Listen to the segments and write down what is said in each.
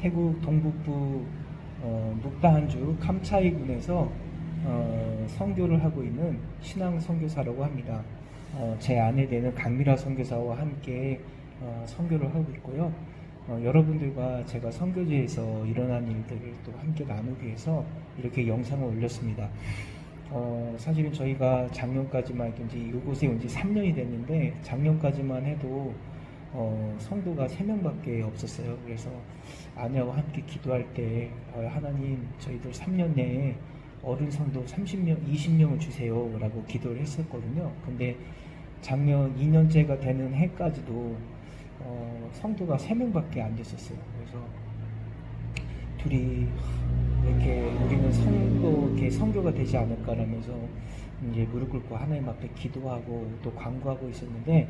태국 동북부 묵다한주 캄차이군에서 선교를 하고 있는 신앙 선교사라고 합니다. 제 아내 되는 강미라 선교사와 함께 선교를 하고 있고요. 여러분들과 제가 선교지에서 일어난 일들을 또 함께 나누기 위해서 이렇게 영상을 올렸습니다. 사실은 저희가 작년까지만 이제 이곳에 온 지 3년이 됐는데 작년까지만 해도 성도가 3명밖에 없었어요. 그래서 아내와 함께 기도할 때 하나님 저희들 3년 내에 어른 성도 30명, 20명을 주세요 라고 기도를 했었거든요. 근데 작년 2년째가 되는 해까지도 성도가 3명밖에 안 됐었어요. 그래서 둘이 이렇게 우리는 이렇게 선교가 되지 않을까라면서 이제 무릎 꿇고 하나님 앞에 기도하고 또 간구하고 있었는데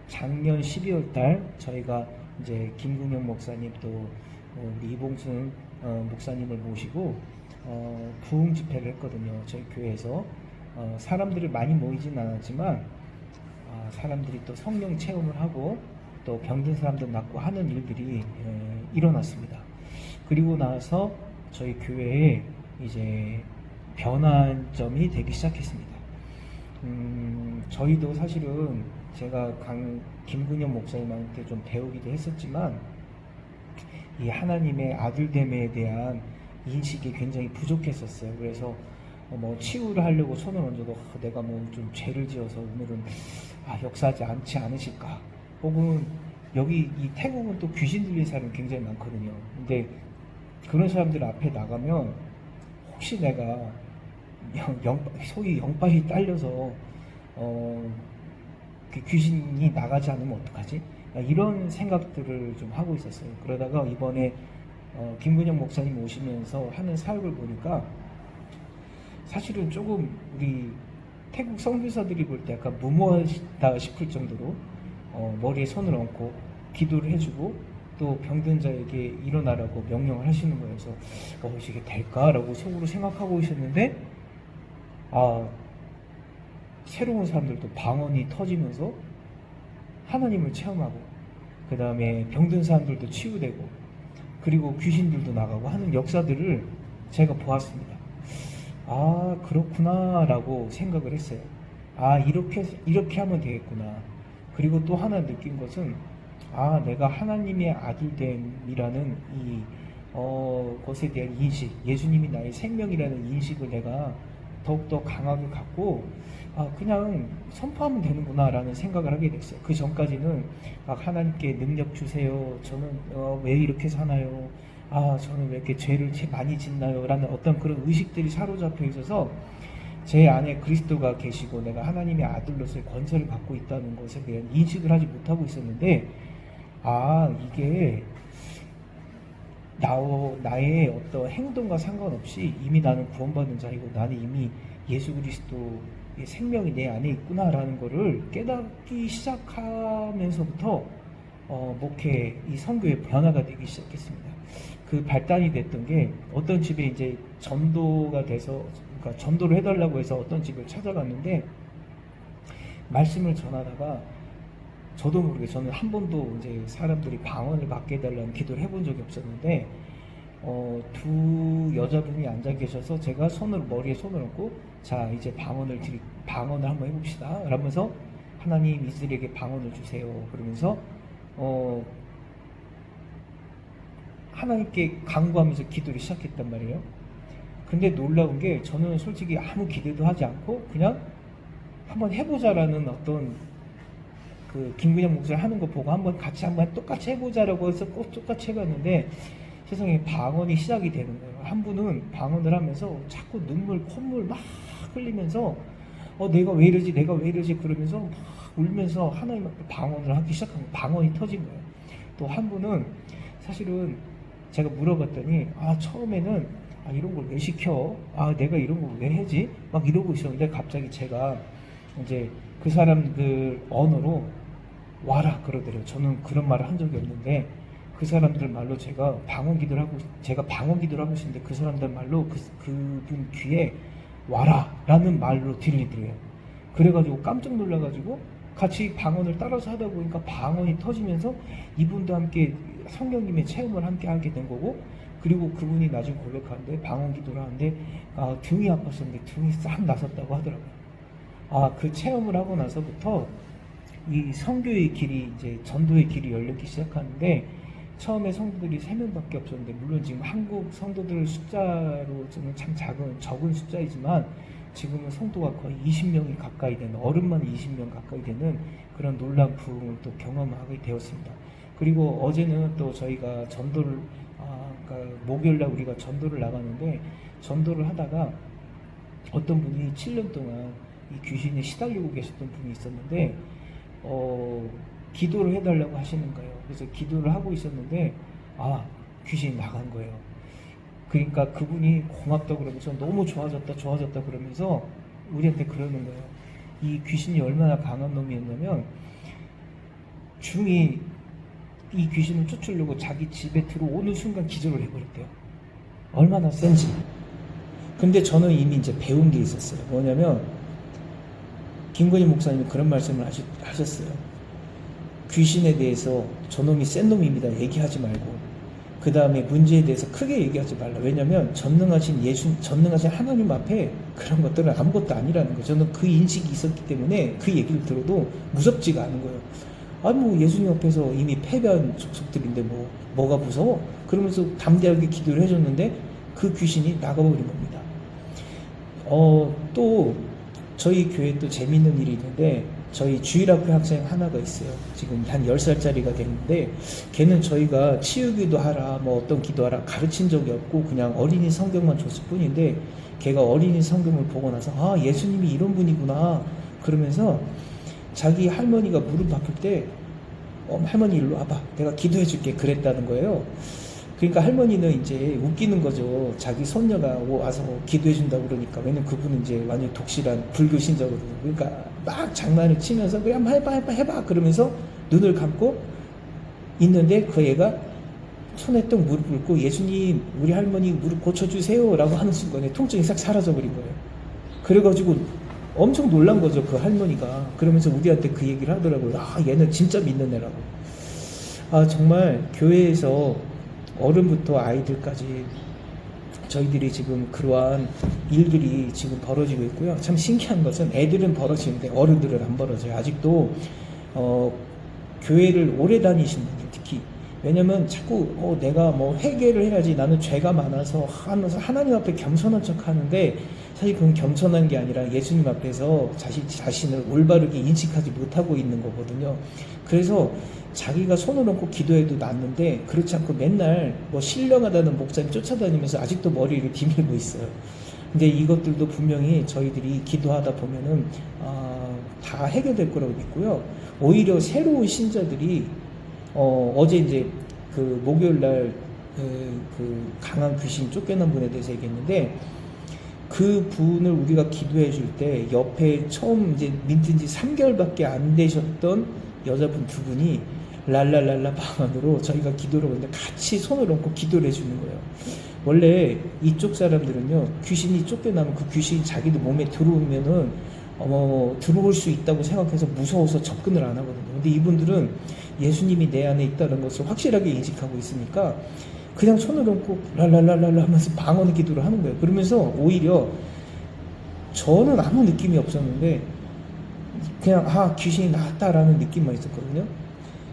작년 12월 달 저희가 이제 김궁영 목사님 또 우리 이봉순 목사님을 모시고 부흥 집회를 했거든요. 저희 교회에서 사람들이 많이 모이진 않았지만 사람들이 또 성령 체험을 하고 또 병든 사람들 낫고 하는 일들이 일어났습니다. 그리고 나서 저희 교회에 이제 변환점이 되기 시작했습니다. 저희도 사실은 제가 김근현 목사님한테 좀 배우기도 했었지만 이 하나님의 아들됨에 대한 인식이 굉장히 부족했었어요. 그래서 뭐 치유를 하려고 손을 얹어도 내가 뭐 좀 죄를 지어서 오늘은 역사하지 않지 않으실까, 혹은 여기 이 태국은 또 귀신 들린 사람이 굉장히 많거든요. 근데 그런 사람들 앞에 나가면 혹시 내가 소위 영빨이 딸려서 그 귀신이 나가지 않으면 어떡하지? 이런 생각들을 좀 하고 있었어요. 그러다가 이번에 김근영 목사님 오시면서 하는 사역을 보니까 사실은 조금 우리 태국 선교사들이 볼 때 약간 무모하다 싶을 정도로 머리에 손을 얹고 기도를 해주고 또 병든 자에게 일어나라고 명령을 하시는 거예요. 그래서 이게 될까라고 속으로 생각하고 있었는데 새로운 사람들도 방언이 터지면서 하나님을 체험하고 그 다음에 병든 사람들도 치유되고 그리고 귀신들도 나가고 하는 역사들을 제가 보았습니다. 그렇구나 라고 생각을 했어요. 이렇게 하면 되겠구나. 그리고 또 하나 느낀 것은 내가 하나님의 아들됨이라는 이 것에 대한 인식, 예수님이 나의 생명이라는 인식을 내가 더욱더 강하게 갖고 그냥 선포하면 되는구나 라는 생각을 하게 됐어요. 그 전까지는 하나님께 능력 주세요, 저는 왜 이렇게 사나요, 저는 왜 이렇게 죄를 많이 짓나요 라는 어떤 그런 의식들이 사로잡혀 있어서 제 안에 그리스도가 계시고 내가 하나님의 아들로서의 권세를 갖고 있다는 것에 대한 인식을 하지 못하고 있었는데 이게 나의 어떤 행동과 상관없이 이미 나는 구원받은 자이고 나는 이미 예수 그리스도의 생명이 내 안에 있구나라는 것을 깨닫기 시작하면서부터 목회, 이 선교의 변화가 되기 시작했습니다. 그 발단이 됐던 게 어떤 집에 이제 전도가 돼서, 그러니까 전도를 해달라고 해서 어떤 집을 찾아갔는데 말씀을 전하다가 저도 모르게 저는 한 번도 이제 사람들이 방언을 받게 해달라는 기도를 해본 적이 없었는데 두 여자분이 앉아 계셔서 제가 머리에 손을 얹고 자 이제 방언을 한번 해봅시다 라면서 하나님 이들에게 방언을 주세요 그러면서 하나님께 간구하면서 기도를 시작했단 말이에요. 근데 놀라운 게 저는 솔직히 아무 기대도 하지 않고 그냥 한번 해보자라는 어떤 그 김근영 목사를 하는 거 보고 한번 똑같이 해보자라고 해서 꼭 똑같이 해봤는데 세상에 방언이 시작이 되는 거예요. 한 분은 방언을 하면서 자꾸 콧물 막 흘리면서 내가 왜 이러지 그러면서 막 울면서 하나님 앞에 방언을 하기 시작한 거예요. 방언이 터진 거예요. 또 한 분은 사실은 제가 물어봤더니 처음에는 이런 걸 왜 시켜? 내가 이런 걸 왜 하지? 막 이러고 있었는데 갑자기 제가 이제 그 사람들 언어로 와라 그러더래요. 저는 그런 말을 한 적이 없는데 그 사람들 말로 제가 방언 기도를 하고 있는데 그 사람들 말로 그분 귀에 와라 라는 말로 들리더래요. 그래가지고 깜짝 놀라가지고 같이 방언을 따라서 하다 보니까 방언이 터지면서 이분도 함께 성령님의 체험을 함께 하게 된 거고, 그리고 그분이 나중에 고백하는데 방언 기도를 하는데 등이 아팠었는데 등이 싹 나섰다고 하더라고요. 그 체험을 하고 나서부터 이 선교의 길이, 이제 전도의 길이 열리기 시작하는데, 처음에 성도들이 3명밖에 없었는데, 물론 지금 한국 성도들 숫자로는 참 적은 숫자이지만 지금은 성도가 거의 20명이 가까이 되는, 어른만 20명 가까이 되는 그런 놀라운 부흥을 또 경험하게 되었습니다. 그리고 어제는 또 저희가 전도를 그러니까 목요일날 우리가 전도를 나가는데, 전도를 하다가 어떤 분이 7년 동안 이 귀신에 시달리고 계셨던 분이 있었는데, 기도를 해달라고 하시는 거예요. 그래서 기도를 하고 있었는데 귀신이 나간 거예요. 그러니까 그분이 고맙다고 그러면서 너무 좋아졌다 그러면서 우리한테 그러는 거예요. 이 귀신이 얼마나 강한 놈이었냐면, 중이 이 귀신을 쫓으려고 자기 집에 들어오는 순간 기절을 해버렸대요. 얼마나 센지. 근데 저는 이미 이제 배운 게 있었어요. 뭐냐면, 김건희 목사님이 그런 말씀을 하셨어요. 귀신에 대해서 저놈이 센 놈입니다 얘기하지 말고, 그 다음에 문제에 대해서 크게 얘기하지 말라. 왜냐면 전능하신 하나님 앞에 그런 것들은 아무것도 아니라는 거예요. 저는 그 인식이 있었기 때문에 그 얘기를 들어도 무섭지가 않은 거예요. 뭐 예수님 앞에서 이미 패배한 족속들인데 뭐가 무서워? 그러면서 담대하게 기도를 해줬는데 그 귀신이 나가버린 겁니다. 또 저희 교회에 또 재밌는 일이 있는데, 저희 주일학교 학생 하나가 있어요. 지금 한 10살짜리가 됐는데, 걔는 저희가 치유기도 하라, 어떤 기도하라 가르친 적이 없고 그냥 어린이 성경만 줬을 뿐인데, 걔가 어린이 성경을 보고 나서 예수님이 이런 분이구나 그러면서 자기 할머니가 무릎 아플 때 할머니 일로 와봐, 내가 기도해 줄게 그랬다는 거예요. 그러니까 할머니는 이제 웃기는 거죠. 자기 손녀가 와서 기도해 준다고 그러니까. 왜냐면 그분은 이제 완전 독실한 불교 신자거든요. 그러니까 막 장난을 치면서 그래 한번 해봐 그러면서 눈을 감고 있는데, 그 애가 손에 떡 무릎 꿇고 예수님 우리 할머니 무릎 고쳐주세요 라고 하는 순간에 통증이 싹 사라져버린 거예요. 그래가지고 엄청 놀란 거죠, 그 할머니가. 그러면서 우리한테 그 얘기를 하더라고요. 얘는 진짜 믿는 애라고. 정말 교회에서 어른부터 아이들까지 저희들이 지금 그러한 일들이 지금 벌어지고 있고요. 참 신기한 것은 애들은 벌어지는데 어른들은 안 벌어져요. 아직도 교회를 오래 다니신 분들 특히. 왜냐면 자꾸 내가 회개를 해야지, 나는 죄가 많아서 하면서 하나님 앞에 겸손한 척 하는데, 사실 그건 겸손한 게 아니라 예수님 앞에서 자신을 올바르게 인식하지 못하고 있는 거거든요. 그래서 자기가 손을 얹고 기도해도 낫는데, 그렇지 않고 맨날 신령하다는 목사님 쫓아다니면서 아직도 머리를 디밀고 있어요. 근데 이것들도 분명히 저희들이 기도하다 보면은 다 해결될 거라고 믿고요. 오히려 새로운 신자들이 어제 이제 그 목요일 날 그 강한 귀신 쫓겨난 분에 대해서 얘기했는데, 그 분을 우리가 기도해 줄 때 옆에 처음 이제 믿은 지 3개월밖에 안 되셨던 여자분 2분이 랄랄랄라 방언으로 저희가 기도를 하는데 같이 손을 얹고 기도를 해주는 거예요. 원래 이쪽 사람들은요, 귀신이 쫓겨나면 그 귀신이 자기들 몸에 들어오면은 들어올 수 있다고 생각해서 무서워서 접근을 안 하거든요. 근데 이분들은 예수님이 내 안에 있다는 것을 확실하게 인식하고 있으니까 그냥 손을 얹고 랄랄랄랄라 하면서 방언의 기도를 하는 거예요. 그러면서 오히려 저는 아무 느낌이 없었는데 그냥 귀신이 나왔다라는 느낌만 있었거든요.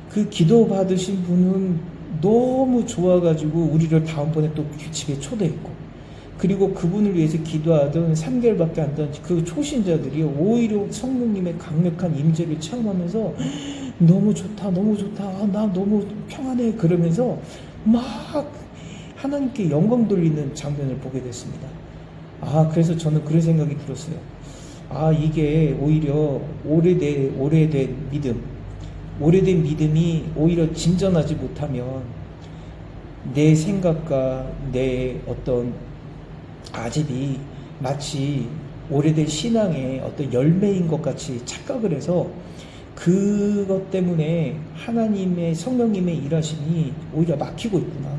그 기도 받으신 분은 너무 좋아가지고 우리를 다음번에 또 집에 초대했고, 그리고 그분을 위해서 기도하던 3개월밖에 안 된 그 초신자들이 오히려 성령님의 강력한 임재를 체험하면서 너무 좋다 나 너무 평안해 그러면서 막 하나님께 영광 돌리는 장면을 보게 됐습니다. 그래서 저는 그런 생각이 들었어요. 이게 오히려 오래된 믿음이 오히려 진전하지 못하면 내 생각과 내 어떤 아집이 마치 오래된 신앙의 어떤 열매인 것 같이 착각을 해서 그것 때문에 하나님의 성령님의 일하심이 오히려 막히고 있구나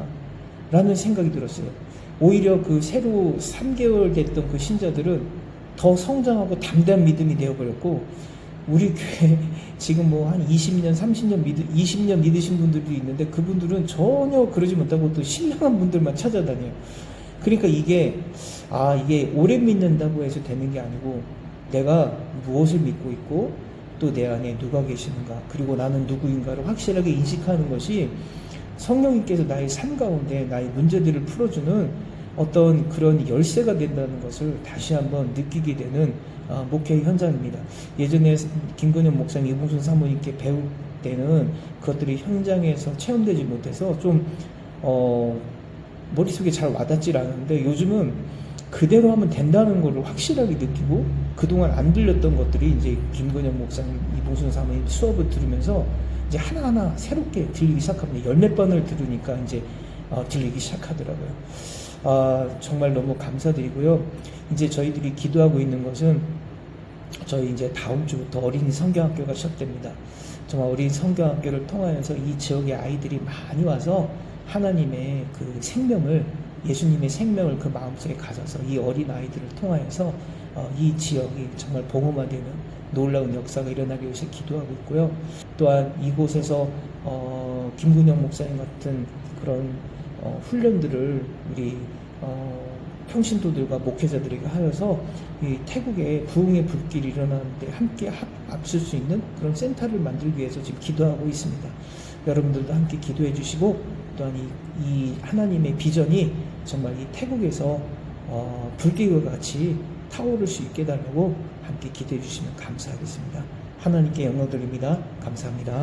라는 생각이 들었어요. 오히려 그 새로 3개월 됐던 그 신자들은 더 성장하고 담대한 믿음이 되어버렸고, 우리 교회 지금 뭐 한 20년, 30년 20년 믿으신 분들도 있는데 그분들은 전혀 그러지 못하고 또 신령한 분들만 찾아다녀요. 그러니까 이게 오래 믿는다고 해서 되는 게 아니고 내가 무엇을 믿고 있고 또 내 안에 누가 계시는가, 그리고 나는 누구인가를 확실하게 인식하는 것이 성령님께서 나의 삶 가운데 나의 문제들을 풀어주는 어떤 그런 열쇠가 된다는 것을 다시 한번 느끼게 되는 목회 현장입니다. 예전에 김근현 목사님, 이봉순 사모님께 배울 때는 그것들이 현장에서 체험되지 못해서 좀 머릿속에 잘 와닿질 않았는데, 요즘은 그대로 하면 된다는 것을 확실하게 느끼고, 그동안 안 들렸던 것들이 이제 김근현 목사님, 이봉순 사모님 수업을 들으면서 이제 하나하나 새롭게 들리기 시작합니다. 열몇 번을 들으니까 이제 들리기 시작하더라고요. 정말 너무 감사드리고요. 이제 저희들이 기도하고 있는 것은, 저희 이제 다음 주부터 어린이 성경학교가 시작됩니다. 정말 어린이 성경학교를 통하여서 이 지역의 아이들이 많이 와서 하나님의 그 생명을, 예수님의 생명을 그 마음속에 가져서 이 어린 아이들을 통하여서 이 지역이 정말 복음화되는 놀라운 역사가 일어나기 위해서 기도하고 있고요. 또한 이곳에서 김근영 목사님 같은 그런 훈련들을 우리 평신도들과 목회자들에게 하여서 이 태국에 부흥의 불길이 일어나는데 함께 앞설 수 있는 그런 센터를 만들기 위해서 지금 기도하고 있습니다. 여러분들도 함께 기도해 주시고, 또한 이 하나님의 비전이 정말 이 태국에서 불길과 같이 타오를 수 있게 해달라고 함께 기도해 주시면 감사하겠습니다. 하나님께 영광 드립니다. 감사합니다.